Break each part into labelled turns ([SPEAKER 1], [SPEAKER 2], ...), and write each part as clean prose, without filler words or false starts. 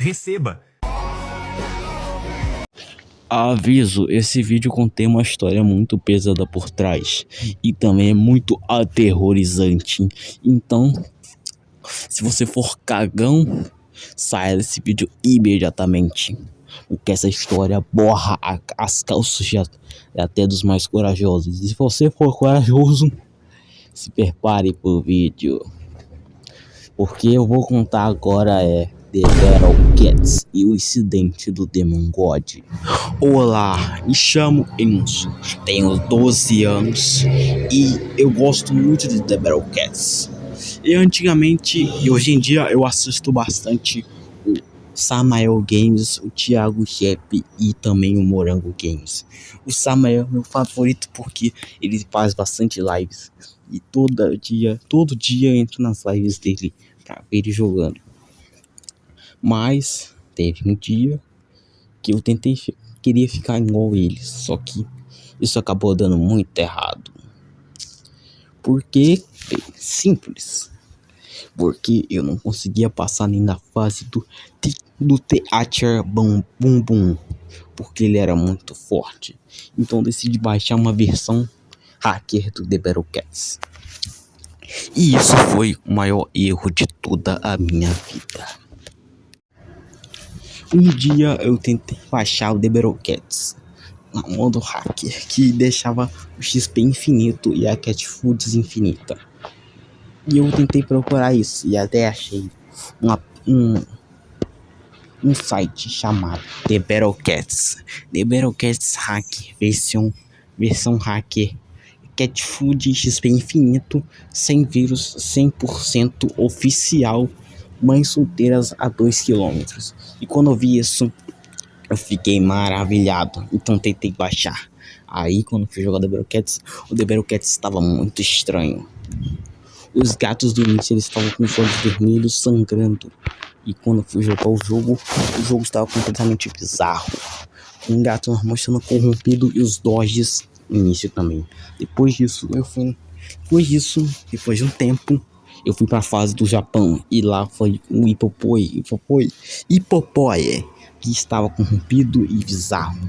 [SPEAKER 1] Receba!
[SPEAKER 2] Aviso, esse vídeo contém uma história muito pesada por trás e também é muito aterrorizante. Então, se você for cagão, saia desse vídeo imediatamente. Porque essa história borra as calças até dos mais corajosos. E se você for corajoso, se prepare pro vídeo. Porque eu vou contar agora The Battle Cats e o incidente do Demon God. Olá, me chamo Enzo, tenho 12 anos e eu gosto muito de The Battle Cats. E antigamente e hoje em dia eu assisto bastante o Samael Games, o Thiago Jepp e também o Morango Games. O Samael é meu favorito porque ele faz bastante lives e todo dia eu entro nas lives dele pra ver ele jogando. Mas teve um dia que eu queria ficar igual ele, só que isso acabou dando muito errado. Porque, bem, simples. Porque eu não conseguia passar nem na fase do Theater Bum Bum Bum, porque ele era muito forte. Então decidi baixar uma versão hacker do The Battle Cats. E isso foi o maior erro de toda a minha vida. Um dia eu tentei baixar o The Battle Cats no modo hacker, que deixava o XP infinito e a Cat Foods infinita. E eu tentei procurar isso e até achei um site chamado The Battle Cats. The Battle Cats Hacker, versão hacker, Cat Food XP infinito, sem vírus, 100% oficial, mães solteiras a 2 km. E quando eu vi isso, eu fiquei maravilhado, então tentei baixar. Aí quando fui jogar The Battle Cats, o The Battle Cats estava muito estranho. Os gatos do início eles estavam com os olhos vermelhos sangrando. E quando fui jogar o jogo estava completamente bizarro. Um gato normal sendo corrompido e os dodges no início também. Depois de um tempo, eu fui pra fase do Japão. E lá foi um Hippopoe, que estava corrompido e bizarro.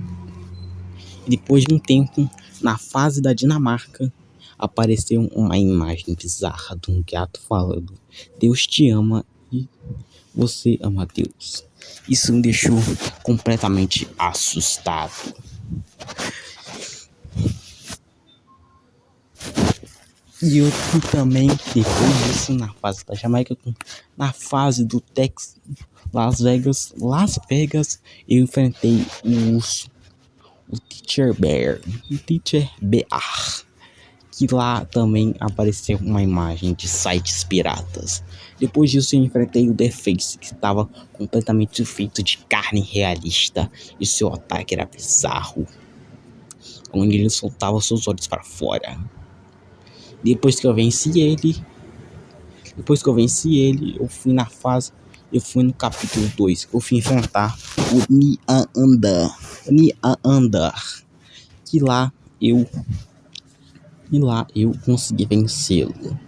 [SPEAKER 2] E depois de um tempo, na fase da Dinamarca, apareceu uma imagem bizarra de um gato falando: Deus te ama e você ama Deus. Isso me deixou completamente assustado. E eu também, depois disso, na fase da Jamaica, na fase do Las Vegas, eu enfrentei o Teacher Bear, que lá também apareceu uma imagem de sites piratas. Depois disso eu enfrentei o The Face, que estava completamente feito de carne realista e seu ataque era bizarro, onde ele soltava seus olhos para fora. Depois que eu venci ele, eu fui no capítulo 2, eu fui enfrentar o Niaandar, que lá eu consegui vencê-lo.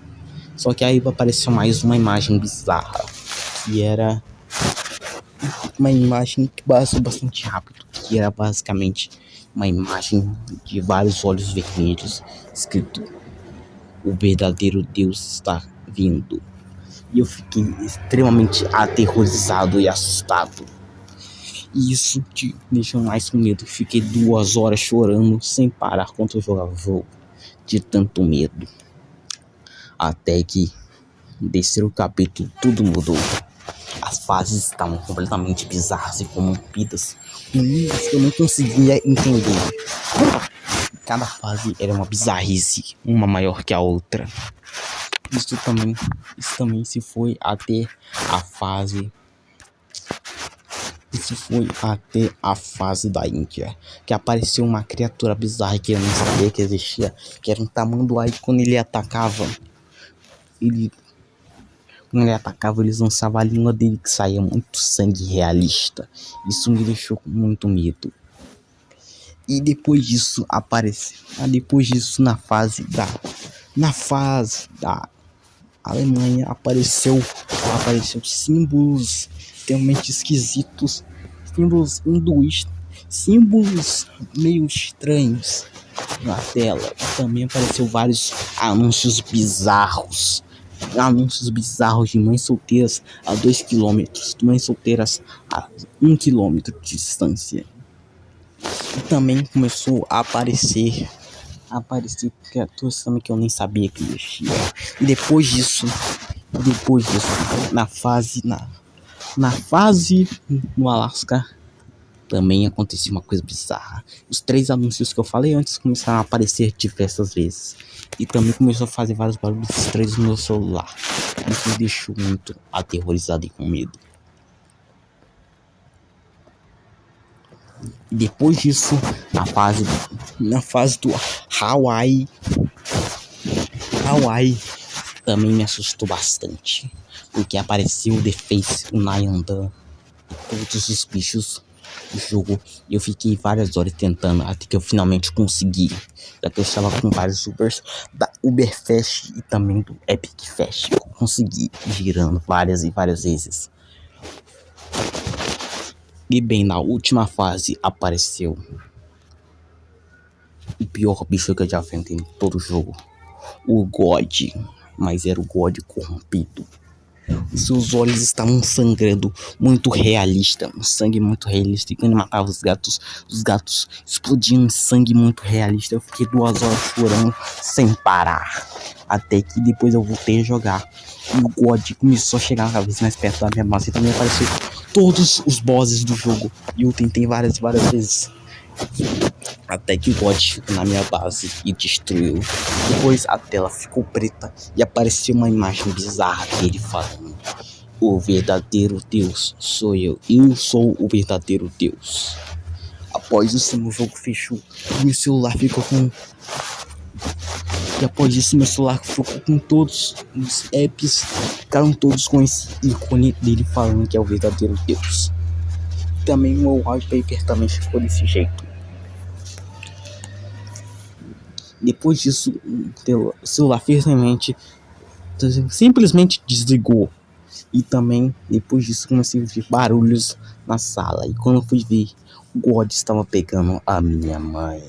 [SPEAKER 2] Só que aí apareceu mais uma imagem bizarra, que era uma imagem que passou bastante rápido, que era basicamente uma imagem de vários olhos vermelhos, escrito: o verdadeiro Deus está vindo. E eu fiquei extremamente aterrorizado e assustado. E isso te deixou mais com medo. Fiquei 2 horas chorando sem parar quando eu jogava o jogo, de tanto medo. Até que no terceiro capítulo tudo mudou. As fases estavam completamente bizarras e corrompidas, com linhas que eu não conseguia entender. Cada fase era uma bizarrice, uma maior que a outra. Isso também se foi até a fase. Isso foi até a fase da Índia, que apareceu uma criatura bizarra que eu não sabia que existia, que era um tamanduá, e quando ele atacava, ele lançava a língua dele, que saía muito sangue realista. Isso me deixou com muito medo. E depois disso na fase da Alemanha apareceu apareceu símbolos extremamente esquisitos, símbolos hinduístas, símbolos meio estranhos na tela. E também apareceu vários anúncios bizarros. Anúncios bizarros de mães solteiras a 2 quilômetros, de mães solteiras a 1 quilômetro de distância. E também começou a aparecer criaturas também que eu nem sabia que existia. E depois disso, na fase no Alasca, também aconteceu uma coisa bizarra. Os 3 anúncios que eu falei antes começaram a aparecer diversas vezes. E também começou a fazer vários barulhos estranhos no meu celular. Isso me deixou muito aterrorizado e com medo. E depois disso, na fase do Hawaii também me assustou bastante. Porque apareceu o The Face, o Nayandan, todos os bichos do jogo. E eu fiquei várias horas tentando, até que eu finalmente consegui. Já que eu estava com vários Ubers da Uberfest e também do Epic Fest. Eu consegui girando várias e várias vezes. E bem, na última fase apareceu o pior bicho que eu já enfrentei em todo o jogo. O God, mas era o God corrompido. Seus olhos estavam sangrando, muito realista, um sangue muito realista. E quando ele matava os gatos explodiam em sangue muito realista. Eu fiquei 2 horas chorando sem parar, até que depois eu voltei a jogar. E o God começou a chegar cada vez mais perto da minha base. E também apareceu todos os bosses do jogo. E eu tentei várias vezes, até que o God ficou na minha base e destruiu. Depois a tela ficou preta e apareceu uma imagem bizarra dele falando: o verdadeiro Deus sou eu sou o verdadeiro Deus. Após isso, meu jogo fechou e meu celular ficou com... E após isso, meu celular ficou com todos os apps, ficaram todos com esse ícone dele falando que é o verdadeiro Deus. Também o meu wallpaper também ficou desse jeito. Depois disso, o celular simplesmente desligou. E também, depois disso, comecei a ouvir barulhos na sala. E quando eu fui ver, o God estava pegando a minha mãe.